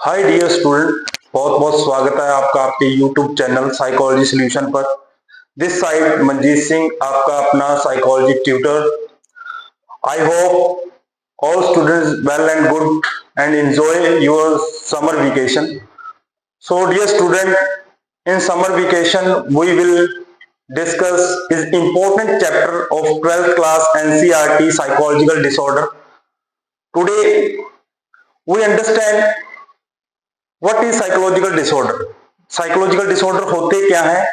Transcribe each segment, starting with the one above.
Hi dear student, बहुत बहुत स्वागत है आपका आपके यूट्यूब चैनल साइकोलॉजी सॉल्यूशन पर। दिस साइड मंजीत सिंह, आपका अपना psychology tutor. I hope all students well and good and enjoy your summer vacation. So dear student, in summer vacation we will discuss is important chapter of 12th class NCERT psychological disorder. Today we understand what is psychological disorder. Psychological disorder होते क्या हैं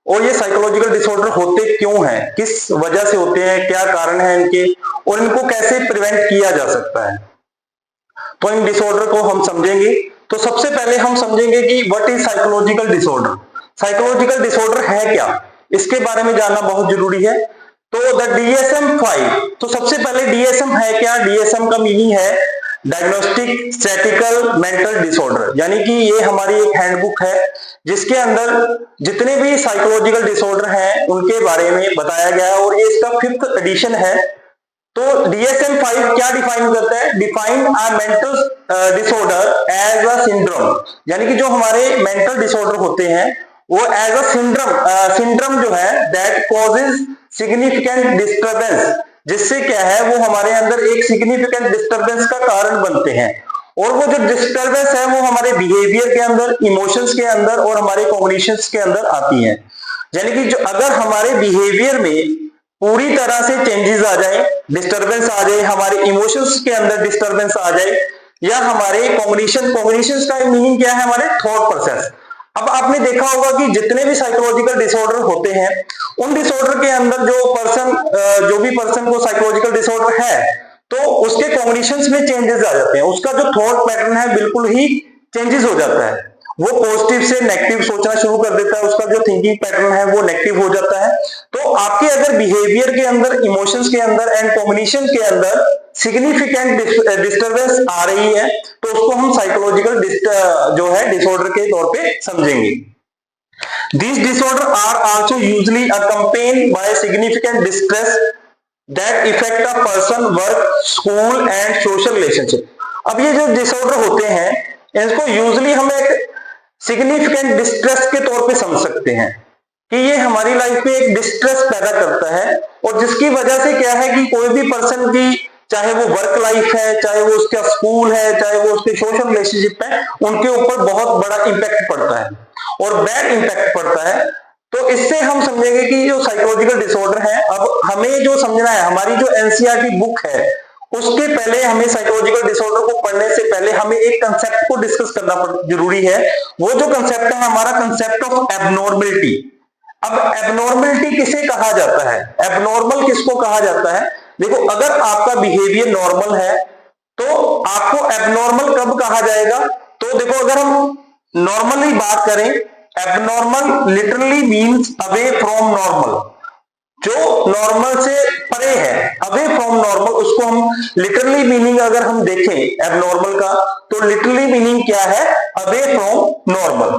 और ये psychological disorder होते क्यों हैं, किस वजह से होते हैं, क्या कारण है इनके और इनको कैसे प्रिवेंट किया जा सकता है। तो इन डिसऑर्डर को हम समझेंगे। तो सबसे पहले हम समझेंगे कि what is psychological disorder. Psychological disorder है क्या, इसके बारे में जानना बहुत जरूरी है। तो द DSM-5, तो सबसे पहले DSM है क्या। DSM का मीनिंग है डायग्नोस्टिक स्टैटिकल मेंटल डिसऑर्डर, यानी कि ये हमारी एक हैंडबुक है जिसके अंदर जितने भी साइकोलॉजिकल डिसऑर्डर हैं उनके बारे में बताया गया है और ये इसका 5th एडिशन है। तो DSM-5 क्या डिफाइन करता है, define a mental disorder as a syndrome, यानी कि जो हमारे मेंटल डिसऑर्डर होते हैं वो एज अ सिंड्रोम जो है दैट कॉजेज सिग्निफिकेंट डिस्टर्बेंस, जिससे क्या है वो हमारे अंदर एक सिग्निफिकेंट डिस्टर्बेंस का कारण बनते हैं। और वो जो डिस्टर्बेंस है वो हमारे बिहेवियर के अंदर, इमोशंस के अंदर और हमारे कॉग्निशंस के अंदर आती है। यानी कि जो अगर हमारे बिहेवियर में पूरी तरह से चेंजेस आ जाए, डिस्टर्बेंस आ जाए, हमारे इमोशंस के अंदर डिस्टर्बेंस आ जाए, या हमारे कॉग्निशंस का मीनिंग क्या है, हमारे थॉट प्रोसेस। अब आपने देखा होगा कि जितने भी साइकोलॉजिकल डिसऑर्डर होते हैं उन डिसऑर्डर के अंदर जो भी पर्सन को साइकोलॉजिकल डिसऑर्डर है तो उसके कॉग्निशंस में चेंजेस आ जाते हैं, उसका जो थॉट पैटर्न है बिल्कुल ही चेंजेस हो जाता है। वो पॉजिटिव से नेगेटिव सोचना शुरू कर देता है, उसका जो थिंकिंग पैटर्न है वो नेगेटिव हो जाता है। तो आपके अगर बिहेवियर के अंदर, इमोशंस के अंदर एंड कॉग्निशन के अंदर सिग्निफिकेंट डिस्टर्बेंस आ रही है तो उसको हम साइकोलॉजिकल जो है डिसऑर्डर के तौर पे समझेंगे। These disorders are also usually accompanied by significant distress that affect a person work, school and social relationship. अब ये जो डिसऑर्डर होते हैं इसको यूजली हम एक सिग्निफिकेंट डिस्ट्रेस के तौर पे समझ सकते हैं कि ये हमारी लाइफ में एक डिस्ट्रेस पैदा करता है और जिसकी वजह से क्या है कि कोई भी पर्सन की, चाहे वो वर्क लाइफ है, चाहे वो उसका स्कूल है, चाहे वो उसके सोशल रिलेशनशिप है, उनके ऊपर बहुत बड़ा इंपैक्ट पड़ता है और बैड इंपैक्ट पड़ता है। तो इससे हम समझेंगे कि जो साइकोलॉजिकल डिसऑर्डर है, अब हमें जो समझना है, हमारी जो NCERT बुक है उसके पहले हमें साइकोलॉजिकल डिसऑर्डर को पढ़ने से पहले हमें एक कंसेप्ट को डिस्कस करना जरूरी है। वो जो कंसेप्ट है हमारा कंसेप्ट ऑफ एबनॉर्मलिटी। अब एबनॉर्मलिटी किसे कहा जाता है, एबनॉर्मल किसको कहा जाता है। देखो, अगर आपका बिहेवियर नॉर्मल है तो आपको एबनॉर्मल कब कहा जाएगा। तो देखो, अगर हम नॉर्मली बात करें, abnormal literally means away from normal, जो नॉर्मल से परे है, अवे फ्रॉम नॉर्मल, उसको हम लिटरली मीनिंग अगर हम देखें एबनॉर्मल का तो लिटरली मीनिंग क्या है, अवे फ्रॉम नॉर्मल।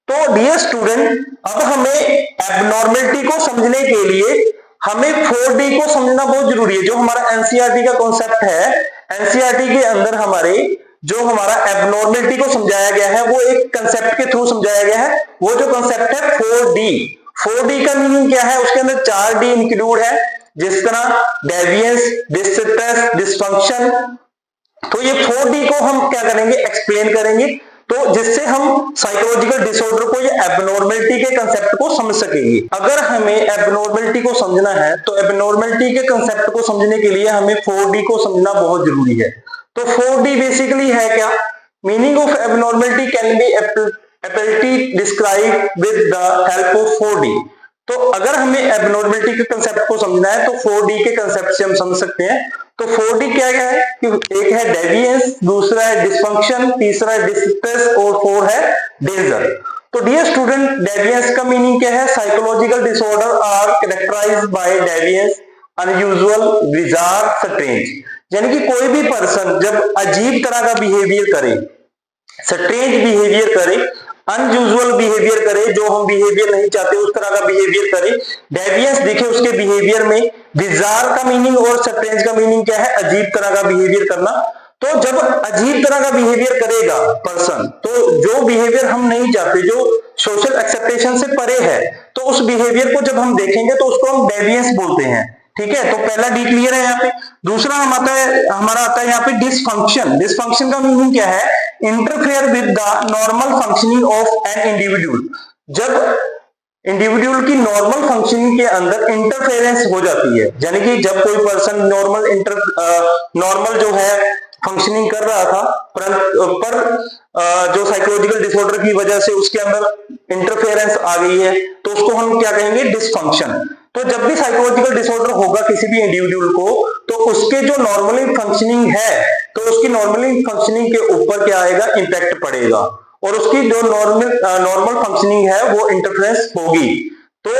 तो डियर स्टूडेंट, अब हमें एबनॉर्मलिटी को समझने के लिए हमें 4D को समझना बहुत जरूरी है। जो हमारा NCERT का कॉन्सेप्ट है, NCERT के अंदर जो हमारा एबनॉर्मलिटी को समझाया गया है वो एक कंसेप्ट के थ्रू समझाया गया है। वो जो कंसेप्ट है 4D। 4D का मीनिंग क्या है, उसके अंदर 4D इंक्लूड है, जिस तरह डेविएंस, डिस्ट्रेस, डिसफंक्शन। तो ये 4D को हम क्या करेंगे, एक्सप्लेन करेंगे, तो जिससे हम साइकोलॉजिकल डिसऑर्डर को या एबनॉर्मलिटी के कंसेप्ट को समझ सकेंगे। अगर हमें एबनॉर्मलिटी को समझना है तो एबनॉर्मलिटी के कंसेप्ट को समझने के लिए हमें 4D को समझना बहुत जरूरी है। तो 4D बेसिकली है क्या, meaning of abnormality can be ability describe with the help of 4D। तो अगर हमें एबनॉर्मलिटी के कंसेप्ट को समझना है तो 4D के कंसेप्ट से हम समझ सकते हैं। तो 4D क्या क्या है कि एक है डेविएंस, दूसरा है डिसफंक्शन, तीसरा है डिस्ट्रेस और 4 है डेंजर। तो डियर स्टूडेंट, डेविएंस का मीनिंग क्या है, psychological disorder are characterised by deviance, unusual, bizarre, strange. यानी कि कोई भी पर्सन जब अजीब तरह का बिहेवियर करे, स्ट्रेंज बिहेवियर करे, अनयूजुअल बिहेवियर करे, जो हम बिहेवियर नहीं चाहते उस तरह का बिहेवियर करे, डेविएंस दिखे उसके बिहेवियर में, बिजार का मीनिंग और स्ट्रेंज का मीनिंग क्या है, अजीब तरह का बिहेवियर करना। तो जब अजीब तरह का बिहेवियर करेगा पर्सन, तो जो बिहेवियर हम नहीं चाहते, जो सोशल एक्सेप्टेशन से परे है, तो उस बिहेवियर को जब हम देखेंगे तो उसको हम डेविएंस बोलते हैं। ठीक है, तो पहला डी क्लियर है यहाँ पे। दूसरा हमारा आता है यहाँ पे डिसफंक्शन। डिसफंक्शन का मीनिंग क्या है? Interfere with the normal functioning of an individual. जब इंडिविजुअल की नॉर्मल फंक्शनिंग के अंदर इंटरफेरेंस हो जाती है, यानी कि जब कोई पर्सन नॉर्मल जो है फंक्शनिंग कर रहा था, पर जो साइकोलॉजिकल डिसऑर्डर की वजह से उसके अंदर इंटरफेरेंस आ गई है, तो उसको हम क्या कहेंगे? डिसफंक्शन। तो जब भी साइकोलॉजिकल डिसऑर्डर होगा किसी भी इंडिविजुअल को, तो उसके जो नॉर्मली फंक्शनिंग है, तो उसकी नॉर्मली फंक्शनिंग के ऊपर क्या आएगा? इंपैक्ट पड़ेगा, और उसकी जो नॉर्मल फंक्शनिंग है वो इंटरफेरेंस होगी। तो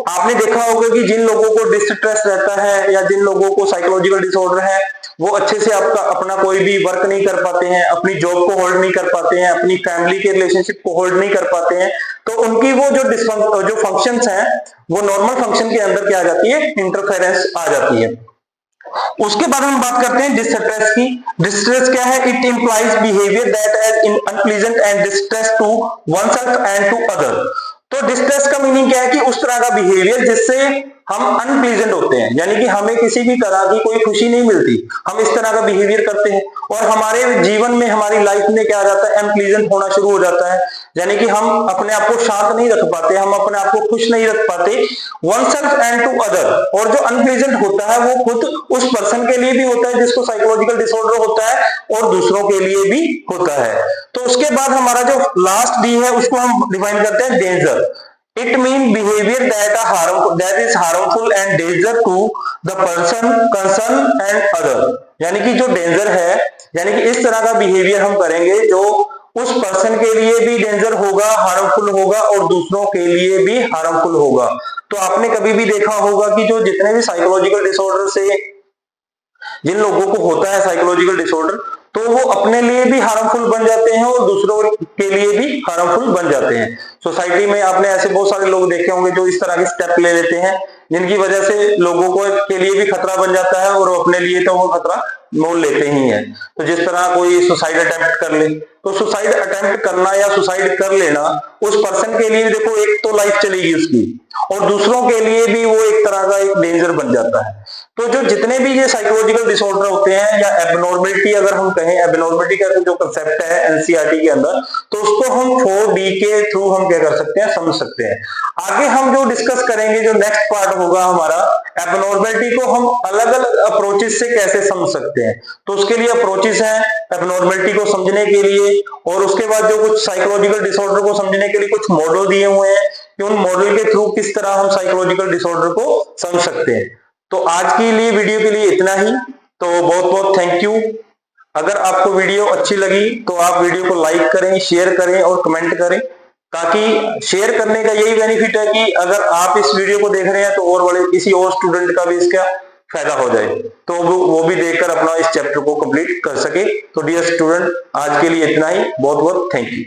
आपने देखा होगा कि जिन लोगों को डिस्ट्रेस रहता है या जिन लोगों को साइकोलॉजिकल डिसऑर्डर है, वो अच्छे से अपना कोई भी वर्क नहीं कर पाते हैं, अपनी जॉब को होल्ड नहीं कर पाते हैं, अपनी फैमिली के रिलेशनशिप को होल्ड नहीं कर पाते हैं। तो उनकी वो जो फंक्शंस हैं, वो नॉर्मल फंक्शन के अंदर क्या आ जाती है? इंटरफेरेंस आ जाती है। उसके बाद हम बात करते हैं डिस्ट्रेस की। डिस्ट्रेस क्या है? It implies behaviour that is unpleasant and distress to oneself and to other. तो डिस्ट्रेस का मीनिंग क्या है? कि उस तरह का बिहेवियर जिससे हम अनप्लीजेंट होते हैं, यानी कि हमें किसी भी तरह की कोई खुशी नहीं मिलती, हम इस तरह का बिहेवियर करते हैं, और हमारे जीवन में, हमारी लाइफ में क्या आ जाता है? अनप्लीजेंट होना शुरू हो जाता है, यानी कि हम अपने आप को शांत नहीं रख पाते, हम अपने आप को खुश नहीं रख पाते। Oneself and to other, और जो अनप्लीजेंट होता है वो खुद उस पर्सन के लिए भी होता है जिसको साइकोलॉजिकल डिसऑर्डर होता है, और दूसरों के लिए भी होता है। तो उसके बाद हमारा जो लास्ट डी है उसको हम डिफाइन करते हैं danger. It mean behaviour that is harmful and danger to the person concern and other. यानी कि जो डेंजर है, यानी कि इस तरह का बिहेवियर हम करेंगे जो उस पर्सन के लिए भी डेंजर होगा, हार्मफुल होगा, और दूसरों के लिए भी हार्मफुल होगा। तो आपने कभी भी देखा होगा कि जो जितने भी साइकोलॉजिकल डिसऑर्डर से जिन लोगों को होता है साइकोलॉजिकल डिसऑर्डर, तो वो अपने लिए भी हार्मफुल बन जाते हैं और दूसरों के लिए भी हार्मफुल बन जाते हैं। सोसाइटी में आपने ऐसे बहुत सारे लोग देखे होंगे जो इस तरह के स्टेप ले लेते हैं, जिनकी वजह से लोगों को के लिए भी खतरा बन जाता है, और अपने लिए तो वो खतरा मोल लेते ही हैं। तो जिस तरह कोई सुसाइड अटेम्प्ट कर ले, तो सुसाइड अटेम्प्ट करना या सुसाइड कर लेना उस पर्सन के लिए देखो एक तो लाइफ चलेगी उसकी, और दूसरों के लिए भी वो एक तरह का एक डेंजर बन जाता है। तो जो जितने भी ये साइकोलॉजिकल डिसऑर्डर होते हैं, या एबनॉर्मलिटी अगर हम कहें, एबनॉर्मलिटी का जो कंसेप्ट है एनसीईआरटी के अंदर, तो उसको हम 4D के थ्रू हम क्या कर सकते हैं? समझ सकते हैं। आगे हम जो डिस्कस करेंगे, जो नेक्स्ट पार्ट होगा हमारा, एबनॉर्मलिटी को हम अलग अलग अप्रोचेस से कैसे समझ सकते हैं। तो उसके लिए अप्रोचेस हैं एबनॉर्मलिटी को समझने के लिए, और उसके बाद जो कुछ साइकोलॉजिकल डिसऑर्डर को समझने के लिए कुछ मॉडल दिए हुए हैं कि उन मॉडल के थ्रू किस तरह हम साइकोलॉजिकल डिसऑर्डर को समझ सकते हैं। तो आज के लिए वीडियो के लिए इतना ही। तो बहुत बहुत थैंक यू। अगर आपको वीडियो अच्छी लगी तो आप वीडियो को लाइक करें, शेयर करें और कमेंट करें, ताकि शेयर करने का यही बेनिफिट है कि अगर आप इस वीडियो को देख रहे हैं तो और बड़े किसी और स्टूडेंट का भी इसका फायदा हो जाए, तो वो भी देखकर अपना इस चैप्टर को कंप्लीट कर सके। तो डियर स्टूडेंट, आज के लिए इतना ही। बहुत बहुत थैंक यू।